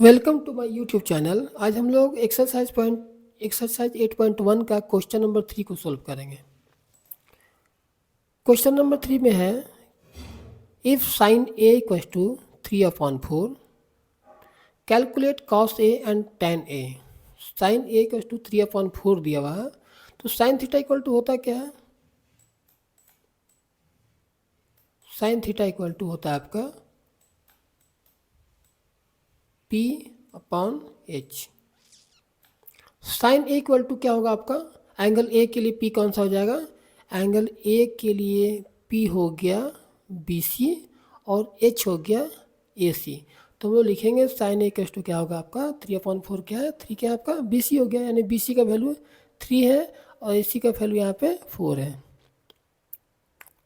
Welcome to my YouTube channel. आज हम लोग एक्सरसाइज 8.1 का क्वेश्चन नंबर 3 को सॉल्व करेंगे। क्वेश्चन नंबर 3 में है if sine A equals to 3/4 calculate cos A and tan A. Sine A equals to 3/4 दिया हुआ है, तो साइन थीटा इक्वल टू होता क्या है? साइन थीटा इक्वल टू होता है आपका P/H। Sign A equal to क्या होगा आपका? एंगल ए के लिए P कौन सा हो जाएगा? एंगल ए के लिए P हो गया BC और H हो गया AC। तो हम लोग लिखेंगे साइन ए इक्वल टू क्या होगा आपका 3/4 क्या है? 3 क्या है आपका? BC हो गया, यानी BC का वैल्यू 3 है और AC का वैल्यू यहाँ पे 4 है।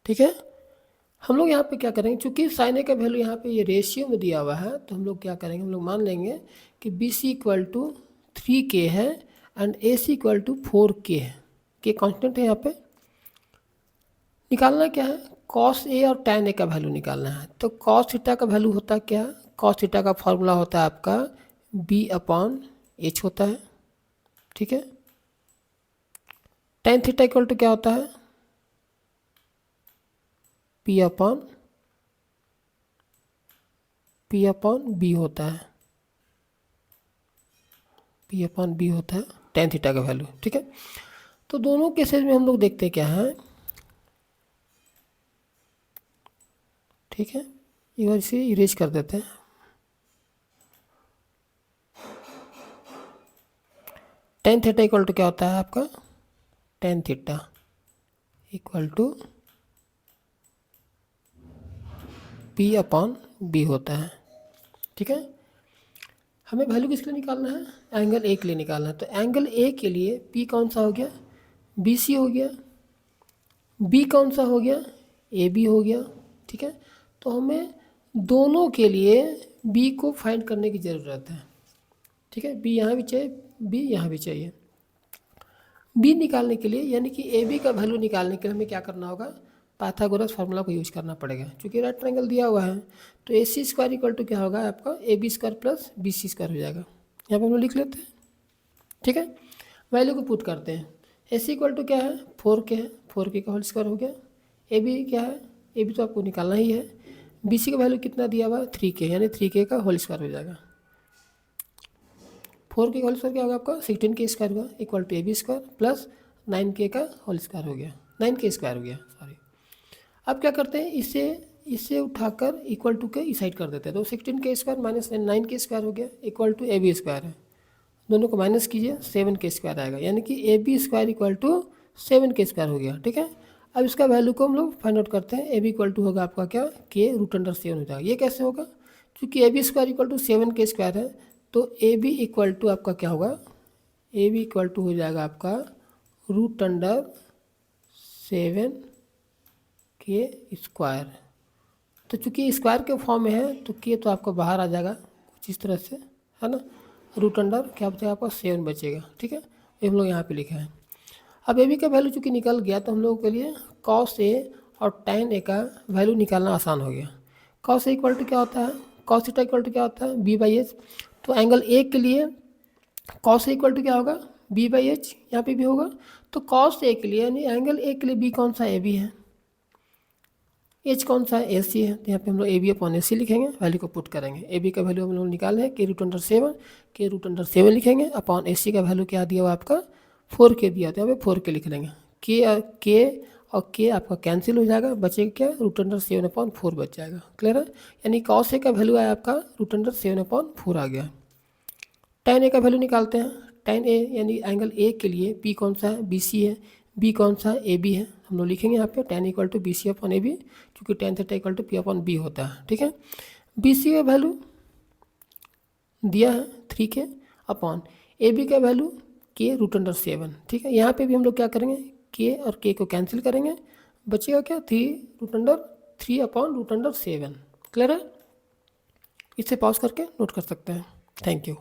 ठीक है, हम लोग यहाँ पे क्या करेंगे, चूंकि साइन ए का वैल्यू यहाँ पे ये रेशियो में दिया हुआ है, तो हम लोग क्या करेंगे, हम लोग मान लेंगे कि BC इक्वल टू 3K है and AC equal to 4K है। के कांस्टेंट है यहाँ पे। निकालना क्या है? कॉस ए और tan ए का वैल्यू निकालना है। तो कॉस थीटा का वैल्यू होता है क्या? कॉस थीटा का फॉर्मूला होता है आपका B/H होता है। ठीक है, tan थीटा इक्वल टू क्या होता है? P/B होता है। P/B होता है tan थीटा का वैल्यू। ठीक है, तो दोनों केसेस में हम लोग देखते क्या है। ठीक है, एक बार इसे इरेज कर देते हैं। tan थीटा इक्वल टू क्या होता है आपका? tan theta equal to P/B होता है। ठीक है, हमें वैल्यू किसके लिए निकालना है? एंगल ए के लिए निकालना है। तो एंगल ए के लिए P कौन सा हो गया? BC हो गया। B कौन सा हो गया? AB हो गया। ठीक है, तो हमें दोनों के लिए B को फाइंड करने की ज़रूरत है। ठीक है, B यहाँ भी चाहिए, B यहाँ भी चाहिए। B निकालने के लिए, यानी कि AB का वैल्यू निकालने के लिए हमें क्या करना होगा? पाइथागोरस फार्मूला को यूज करना पड़ेगा। क्योंकि राइट ट्रायंगल दिया हुआ है, तो AC स्क्वायर इक्वल टू क्या होगा आपका? AB square plus BC square हो जाएगा। यहाँ पर हम लोग लिख लेते हैं। ठीक है, वैल्यू को पुट करते हैं। AC इक्वल टू क्या है? 4K है, 4K का होल स्क्वायर हो गया। AB क्या है? AB तो आपको निकालना ही है। BC का वैल्यू कितना दिया हुआ है? 3K, यानी 3K का होल स्क्वायर हो जाएगा। 4K का होल स्क्वायर क्या होगा आपका? 16K स्क्वायर हुआ equal to AB square plus 9K का होल स्क्वायर हो गया, 9K स्क्वायर हो गया, सॉरी। अब क्या करते हैं, इससे उठाकर इक्वल टू के इस साइड कर देते हैं। तो 16K square minus 9K square हो गया इक्वल टू AB स्क्वायर है। दोनों को माइनस कीजिए, 7K स्क्वायर आएगा, यानी कि AB square equal to 7K square हो गया। ठीक है, अब इसका वैल्यू को हम लोग फाइंड आउट करते हैं। AB इक्वल टू होगा आपका क्या? K√7 हो जाएगा। ये कैसे होगा? क्योंकि AB square equal to 7K square है, तो AB इक्वल टू आपका क्या होगा? AB इक्वल टू हो जाएगा आपका √7K स्क्वायर। तो चूंकि स्क्वायर के फॉर्म में है, तो K तो आपको बाहर आ जाएगा कुछ इस तरह से, है ना। √, क्या बचेगा आपका? 7 बचेगा। ठीक है, ये हम लोग यहाँ पे लिखा है। अब AB का वैल्यू चूँकि निकल गया, तो हम लोगों के लिए cos A और tan A का वैल्यू निकालना आसान हो गया। cos A इक्वल टू क्या होता है? cos थीटा इक्वल टू क्या होता है? B/H। तो एंगल A के लिए cos A इक्वल टू क्या होगा? B/H, यहाँ पे भी होगा। तो cos A के लिए, यानी एंगल A के लिए B कौन सा? AB है। H कौन सा है? AC है। तो यहाँ पे हम लोग AB/AC लिखेंगे, वैल्यू को पुट करेंगे। AB का वैल्यू हम लोग निकाले हैं K√7, K√7 लिखेंगे अपॉन AC का वैल्यू क्या दिया हुआ आपका? 4K दिया, तो यहाँ पे 4K लिख लेंगे। K आपका कैंसिल हो जाएगा, बचेगा क्या? √7/4 बच जाएगा। क्लियर है, यानी cos A का वैल्यू आया आपका √7/4 आ गया। tan A का वैल्यू निकालते हैं। tan A यानी एंगल A के लिए P कौन सा है? BC है। B कौन सा है? AB है। हम लोग लिखेंगे यहाँ पे tan इक्वल टू BC/AB, क्योंकि tan theta equal to P/B होता है। ठीक है, BC का वैल्यू दिया है 3K अपॉन AB का वैल्यू K√7। ठीक है, यहाँ पे भी हम लोग क्या करेंगे? K और K को कैंसिल करेंगे, बचेगा क्या? 3/3/7। क्लियर है, इसे पॉज करके नोट कर सकते हैं। Thank you.